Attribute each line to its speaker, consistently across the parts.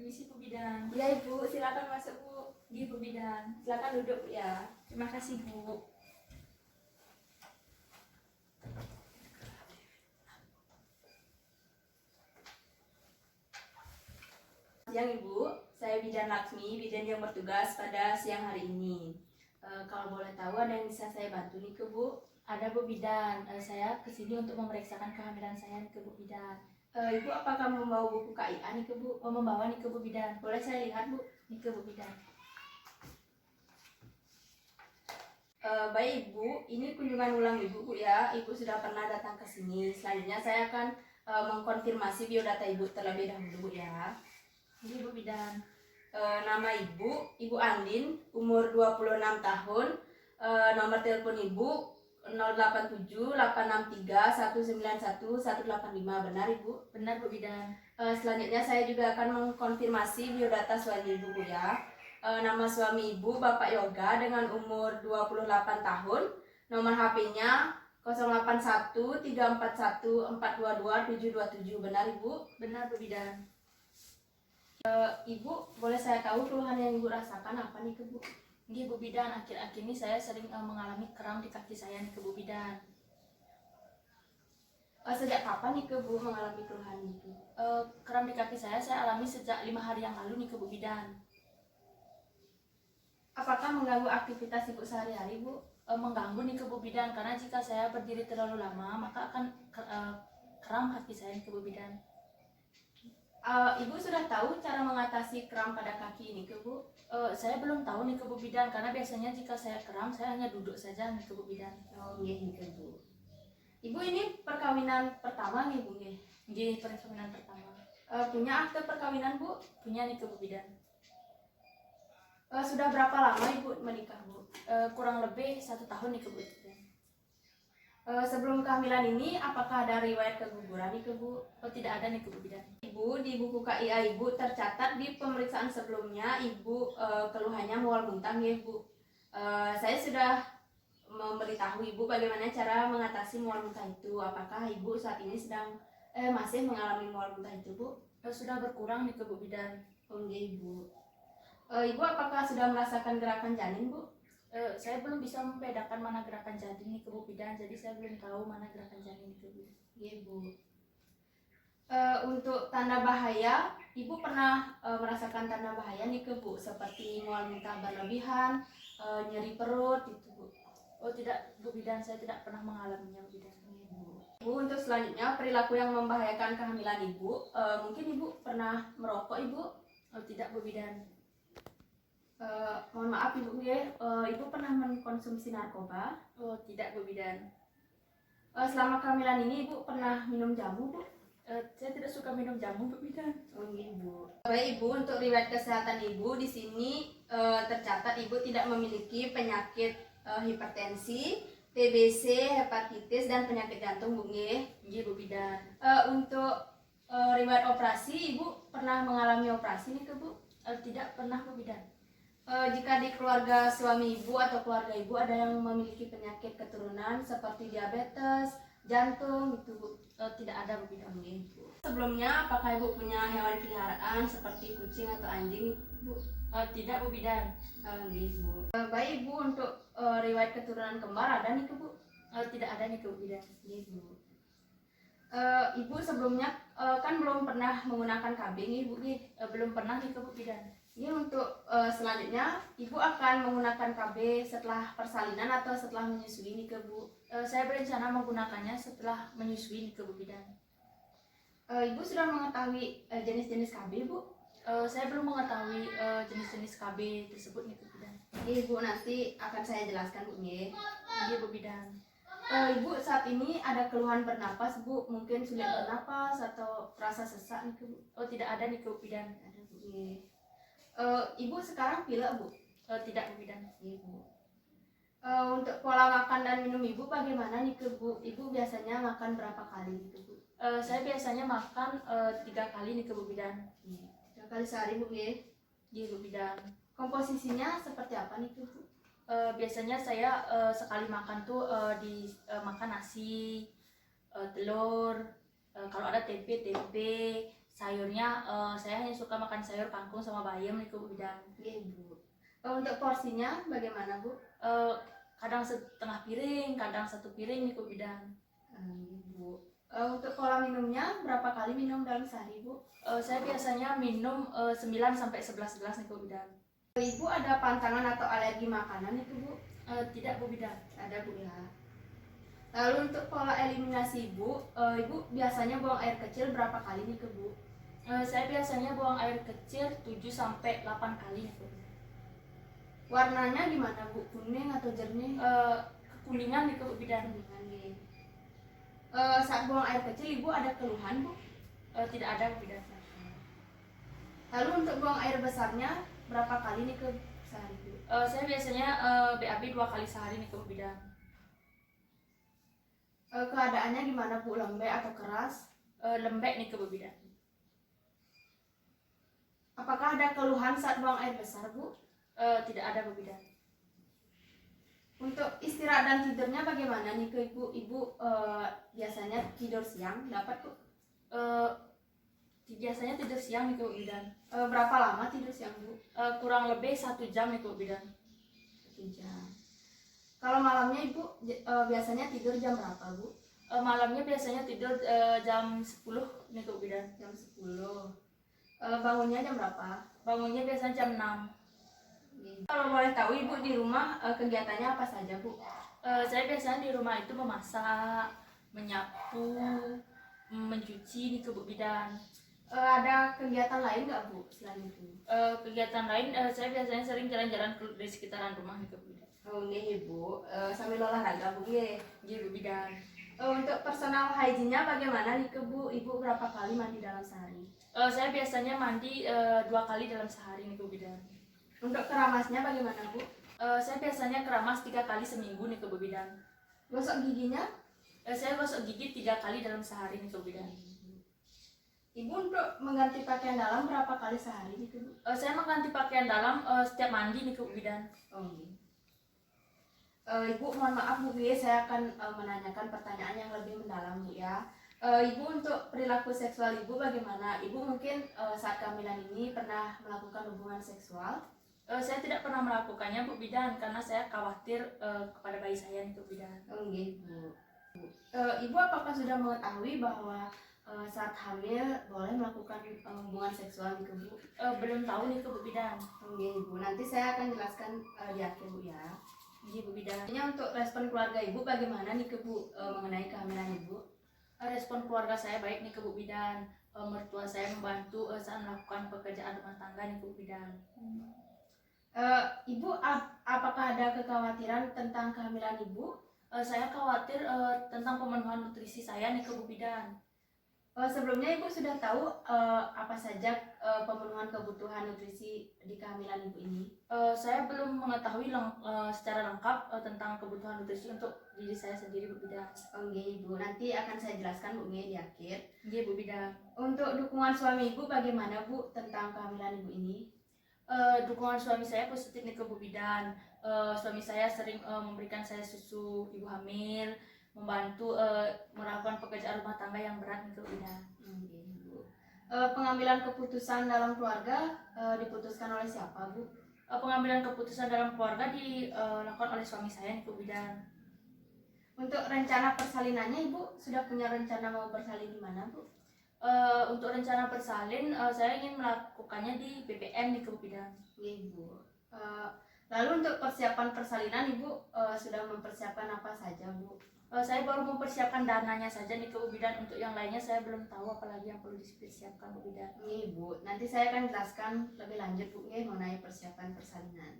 Speaker 1: Permisi Bu Bidan.
Speaker 2: Ya Ibu, silakan masuk Bu.
Speaker 1: Iya Bu Bidan.
Speaker 2: Silakan duduk Bu ya.
Speaker 1: Terima kasih Bu.
Speaker 2: Siang Ibu, saya Bidan Laksmi, bidan yang bertugas pada siang hari ini. Kalau boleh tahu ada yang bisa saya bantu nih ke Bu?
Speaker 1: Ada Bu Bidan. Saya kesini untuk memeriksakan kehamilan saya nih ke Bu Bidan.
Speaker 2: Ibu apakah membawa buku KIA nih ke Bu?
Speaker 1: Oh, membawa nih ke Bu Bidan.
Speaker 2: Boleh saya lihat Bu?
Speaker 1: Nih ke Bu Bidan.
Speaker 2: Baik Ibu, ini kunjungan ulang Ibu Bu ya. Ibu sudah pernah datang ke sini. Selanjutnya saya akan mengkonfirmasi biodata Ibu terlebih dahulu Bu ya.
Speaker 1: Iya Bu Bidan.
Speaker 2: Nama Ibu Andin, umur 26 tahun. Nomor telepon Ibu 087 863 191 185. Benar Ibu?
Speaker 1: Benar Bu Bidan.
Speaker 2: Selanjutnya saya juga akan mengkonfirmasi biodata suami Ibu Bu ya. Nama suami Ibu Bapak Yoga dengan umur 28 tahun. Nomor HP-nya 081 341 422 727. Benar Ibu?
Speaker 1: Benar Bu Bidan.
Speaker 2: Ibu, boleh saya tahu keluhan yang Ibu rasakan apa nih ke Bu?
Speaker 1: Iya Bu Bidan, akhir-akhir ini saya sering mengalami kram di kaki saya nih ke Bu Bidan.
Speaker 2: Sejak kapan nih ke Bu mengalami keluhan itu?
Speaker 1: Kram di kaki saya alami sejak 5 hari yang lalu nih ke Bu Bidan.
Speaker 2: Apakah mengganggu aktivitas Ibu sehari-hari Bu?
Speaker 1: Mengganggu nih ke Bu Bidan, karena jika saya berdiri terlalu lama maka akan kram kaki saya nih ke Bu Bidan.
Speaker 2: Ibu sudah tahu cara mengatasi kram pada kaki ini ke Bu?
Speaker 1: Saya belum tahu nih ke Bu Bidan, karena biasanya jika saya kram saya hanya duduk saja nih ke Bu Bidan.
Speaker 2: Oh iya ke Bu. Ibu ini perkawinan pertama nih Bu?
Speaker 1: Iya, perkawinan pertama.
Speaker 2: Punya akte perkawinan Bu?
Speaker 1: Punya nih ke Bu Bidan.
Speaker 2: Sudah berapa lama Ibu menikah Bu?
Speaker 1: Kurang lebih 1 tahun nih ke Bu Bidan.
Speaker 2: Sebelum kehamilan ini apakah ada riwayat keguguran nih ke Bu?
Speaker 1: Oh, tidak ada nih ke Bu Bidan.
Speaker 2: Ibu, di buku KIA Ibu tercatat di pemeriksaan sebelumnya Ibu keluhannya mual muntah ya Bu. Saya sudah memberitahu Ibu bagaimana cara mengatasi mual muntah itu. Apakah Ibu saat ini sedang masih mengalami mual muntah itu Bu?
Speaker 1: Sudah berkurang nih ke Bu Bidan.
Speaker 2: Oh iya Ibu. Ibu apakah sudah merasakan gerakan janin Bu?
Speaker 1: Saya belum bisa membedakan mana gerakan janin nih ke Bu Bidan, jadi saya belum tahu mana gerakan janin itu Bu.
Speaker 2: Iya Bu. Untuk tanda bahaya, Ibu pernah merasakan tanda bahaya nih ke Bu, seperti mual muntah berlebihan, nyeri perut gitu Bu?
Speaker 1: Oh tidak Bu Bidan, saya tidak pernah mengalaminya Bu Bidan.
Speaker 2: Bu, untuk selanjutnya perilaku yang membahayakan kehamilan Ibu, mungkin Ibu pernah merokok Ibu?
Speaker 1: Oh tidak Bu Bidan.
Speaker 2: Mohon maaf Ibu Ibu pernah mengkonsumsi narkoba?
Speaker 1: Oh tidak Bu Bidan.
Speaker 2: Selama kehamilan ini Ibu pernah minum jamu Bu?
Speaker 1: Saya tidak suka minum jamu Bu Bidan.
Speaker 2: Oh Ibu. Baik Ibu, untuk riwayat kesehatan Ibu di sini tercatat Ibu tidak memiliki penyakit hipertensi, TBC, hepatitis dan penyakit jantung Bu nggih.
Speaker 1: Iya Bu Bidan.
Speaker 2: Untuk riwayat operasi Ibu pernah mengalami operasi nih ke Bu?
Speaker 1: Tidak pernah Bu Bidan.
Speaker 2: Jika di keluarga suami Ibu atau keluarga Ibu ada yang memiliki penyakit keturunan seperti diabetes, jantung gitu Bu?
Speaker 1: Tidak ada Bu Bidan.
Speaker 2: Sebelumnya apakah Ibu punya hewan peliharaan seperti kucing atau anjing Bu?
Speaker 1: Tidak Bu Bidan.
Speaker 2: Ibu. Baik Ibu, untuk riwayat keturunan kembar ada nih ke Bu?
Speaker 1: Tidak ada nih Bu Bidan.
Speaker 2: Ibu. Ibu sebelumnya kan belum pernah menggunakan KB nih Bu?
Speaker 1: Belum pernah nih Bu Bidan.
Speaker 2: Ini untuk selanjutnya Ibu akan menggunakan KB setelah persalinan atau setelah menyusui nih ke Bu?
Speaker 1: Saya berencana menggunakannya setelah menyusui nih ke Bu Bidan.
Speaker 2: Ibu sudah mengetahui jenis-jenis KB Bu?
Speaker 1: Saya belum mengetahui jenis-jenis KB tersebut nih Bu Bidan.
Speaker 2: Ibu nanti akan saya jelaskan Bu.
Speaker 1: Iya Bu Bidan.
Speaker 2: Ibu saat ini ada keluhan bernapas Bu? Mungkin sulit bernapas atau rasa sesak nih Bu?
Speaker 1: Oh tidak ada nih Bu Bidan.
Speaker 2: Ada Bu. Ibu sekarang pilek Bu?
Speaker 1: Tidak Bu Bidan.
Speaker 2: Ibu. Untuk pola makan dan minum Ibu bagaimana nih Bu? Ibu biasanya makan berapa kali nih Bu?
Speaker 1: Saya biasanya makan 3 kali nih Bu Bidan.
Speaker 2: 3 kali sehari Bu ya?
Speaker 1: Iya Bu Bidan.
Speaker 2: Komposisinya seperti apa nih Bu?
Speaker 1: Biasanya saya sekali makan tuh makan nasi, telur, Kalau ada tempe, sayurnya saya hanya suka makan sayur kangkung sama bayam nih Bu Bidan.
Speaker 2: Nggih, Bu. Untuk porsinya bagaimana, Bu?
Speaker 1: Kadang setengah piring, kadang 1 piring nih Bu Bidan.
Speaker 2: Bu. Untuk pola minumnya berapa kali minum dalam sehari, Bu?
Speaker 1: Saya biasanya minum 9 sampai 11 gelas nih Bu Bidan.
Speaker 2: Ibu ada pantangan atau alergi makanan itu, Bu?
Speaker 1: Tidak Bu Bidan.
Speaker 2: Ada, Bu ya. Lalu untuk pola eliminasi Ibu, Ibu biasanya buang air kecil berapa kali nih ke Bu?
Speaker 1: Saya biasanya buang air kecil 7 sampai 8 kali nih Bu.
Speaker 2: Warnanya gimana, Bu? Kuning atau jernih?
Speaker 1: Kekuningan nih Bu Bidan.
Speaker 2: Saat buang air kecil Ibu ada keluhan, Bu?
Speaker 1: Tidak ada Bu Bidan.
Speaker 2: Lalu untuk buang air besarnya berapa kali nih ke sehari, Bu?
Speaker 1: Saya biasanya BAB 2 kali sehari nih Bu Bidan.
Speaker 2: Keadaannya gimana, Bu? Lembek atau keras?
Speaker 1: Lembek nih Bu Bidan.
Speaker 2: Apakah ada keluhan saat buang air besar, Bu?
Speaker 1: Tidak ada Bu Bidan.
Speaker 2: Untuk istirahat dan tidurnya bagaimana nih ke Ibu? Ibu biasanya tidur siang, dapat, Bu?
Speaker 1: Biasanya tidur siang nih Bu Bidan.
Speaker 2: Berapa lama tidur siang, Bu?
Speaker 1: Kurang lebih 1 jam nih Bu Bidan.
Speaker 2: 1 jam. Kalau malamnya Ibu biasanya tidur jam berapa, Bu?
Speaker 1: Malamnya biasanya tidur jam 10 nih Bu Bidan.
Speaker 2: Jam 10. Bangunnya jam berapa?
Speaker 1: Bangunnya biasanya jam 6.
Speaker 2: Kalau boleh tahu Ibu di rumah kegiatannya apa saja, Bu?
Speaker 1: Saya biasanya di rumah itu memasak, menyapu, mencuci nih Bu Bidan.
Speaker 2: Ada kegiatan lain nggak, Bu, selain itu?
Speaker 1: Kegiatan lain saya biasanya sering jalan-jalan di sekitaran rumah nih Bu Bidan.
Speaker 2: Oh, nggih, Ibu. Sambil olahraga, Bu, nggih.
Speaker 1: Nggih Bu Bidan.
Speaker 2: Untuk personal hygiene-nya bagaimana nih ke Bu? Ibu berapa kali mandi dalam sehari?
Speaker 1: Saya biasanya mandi 2 kali dalam sehari nih Bu Bidan.
Speaker 2: Untuk keramasnya bagaimana, Bu?
Speaker 1: Saya biasanya keramas 3 kali seminggu nih Bu Bidan.
Speaker 2: Gosok giginya?
Speaker 1: Saya gosok gigi 3 kali dalam sehari nih Bu Bidan.
Speaker 2: Ibu untuk mengganti pakaian dalam berapa kali sehari nih, Bu?
Speaker 1: Saya mengganti pakaian dalam setiap mandi nih Bu Bidan.
Speaker 2: Oh, nggih. Ibu mohon maaf, Bu, saya akan menanyakan pertanyaan yang lebih mendalam, Bu ya. Ibu untuk perilaku seksual Ibu bagaimana? Ibu mungkin saat kehamilan ini pernah melakukan hubungan seksual?
Speaker 1: Saya tidak pernah melakukannya Bu Bidan karena saya khawatir kepada bayi saya nih Bu Bidan.
Speaker 2: Oh, nggih, Bu. Ibu apakah sudah mengetahui bahwa saat hamil boleh melakukan hubungan seksual nih, Bu?
Speaker 1: Belum tahu nih Bu Bidan.
Speaker 2: Oh, nggih, Bu. Nanti saya akan jelaskan di akhir, Bu ya.
Speaker 1: Nggih Bu Bidan.
Speaker 2: Ini untuk respon keluarga Ibu bagaimana nih, Bu, mengenai kehamilan Ibu?
Speaker 1: Respon keluarga saya baik nih Bu Bidan. Mertua saya membantu saat melakukan pekerjaan rumah tangga nih Bu Bidan.
Speaker 2: Ibu apakah ada kekhawatiran tentang kehamilan Ibu?
Speaker 1: Saya khawatir tentang pemenuhan nutrisi saya nih Bu Bidan.
Speaker 2: Sebelumnya Ibu sudah tahu apa saja pemenuhan kebutuhan nutrisi di kehamilan Ibu ini?
Speaker 1: Saya belum mengetahui secara lengkap tentang kebutuhan nutrisi untuk diri saya sendiri Bu Bidan.
Speaker 2: Oke, Ibu, nanti akan saya jelaskan, Bu, di akhir.
Speaker 1: Nggih Bu Bidan.
Speaker 2: Untuk dukungan suami Ibu bagaimana, Bu, tentang kehamilan Ibu ini?
Speaker 1: Dukungan suami saya positif nih Bu Bidan. Suami saya sering memberikan saya susu ibu hamil, membantu melakukan pekerjaan rumah tangga yang berat nih Bu Bidan.
Speaker 2: Bu. Pengambilan keputusan dalam keluarga diputuskan oleh siapa, Bu?
Speaker 1: Pengambilan keputusan dalam keluarga dilakukan oleh suami saya nih Bu Bidan.
Speaker 2: Untuk rencana persalinannya Ibu sudah punya rencana mau bersalin di mana, Bu?
Speaker 1: Untuk rencana bersalin saya ingin melakukannya di BPM nih Bu Bidan.
Speaker 2: Iya, Bu. Lalu untuk persiapan persalinan Ibu sudah mempersiapkan apa saja, Bu?
Speaker 1: Saya baru mempersiapkan dananya saja nih Bu Bidan. Untuk yang lainnya saya belum tahu apalagi yang perlu dipersiapkan Bu Bidan.
Speaker 2: Iya, Bu. Nanti saya akan jelaskan lebih lanjut, Bu, mengenai persiapan persalinan.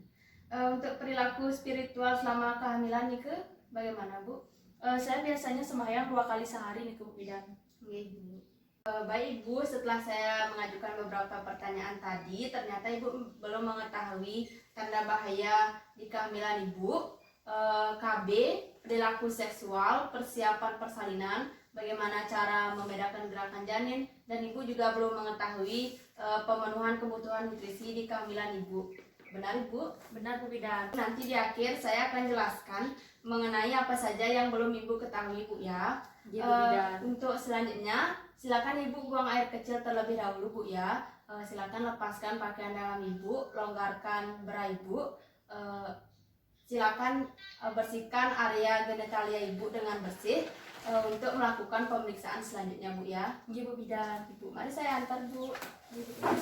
Speaker 2: Untuk perilaku spiritual selama kehamilan nih bagaimana, Bu?
Speaker 1: Saya biasanya sembahyang 2 kali sehari nih Bu Bidan.
Speaker 2: Iya, Bu. Baik, Ibu, setelah saya mengajukan beberapa pertanyaan tadi, ternyata Ibu belum mengetahui tanda bahaya di kehamilan Ibu, KB, perilaku seksual, persiapan persalinan, bagaimana cara membedakan gerakan janin, dan Ibu juga belum mengetahui pemenuhan kebutuhan nutrisi di kehamilan Ibu. Benar, Ibu?
Speaker 1: Benar Bu Bidan.
Speaker 2: Nanti di akhir saya akan jelaskan mengenai apa saja yang belum Ibu ketahui, Bu ya.
Speaker 1: Iya, Bu Bidan.
Speaker 2: Untuk selanjutnya, silakan Ibu buang air kecil terlebih dahulu, Bu ya. Silakan lepaskan pakaian dalam Ibu, longgarkan bra Ibu. Silakan bersihkan area genitalia Ibu dengan bersih untuk melakukan pemeriksaan selanjutnya, Bu ya.
Speaker 1: Iya, Bu Bidan.
Speaker 2: Ibu, mari saya antar, Bu.
Speaker 1: Iya, Bu Bidan.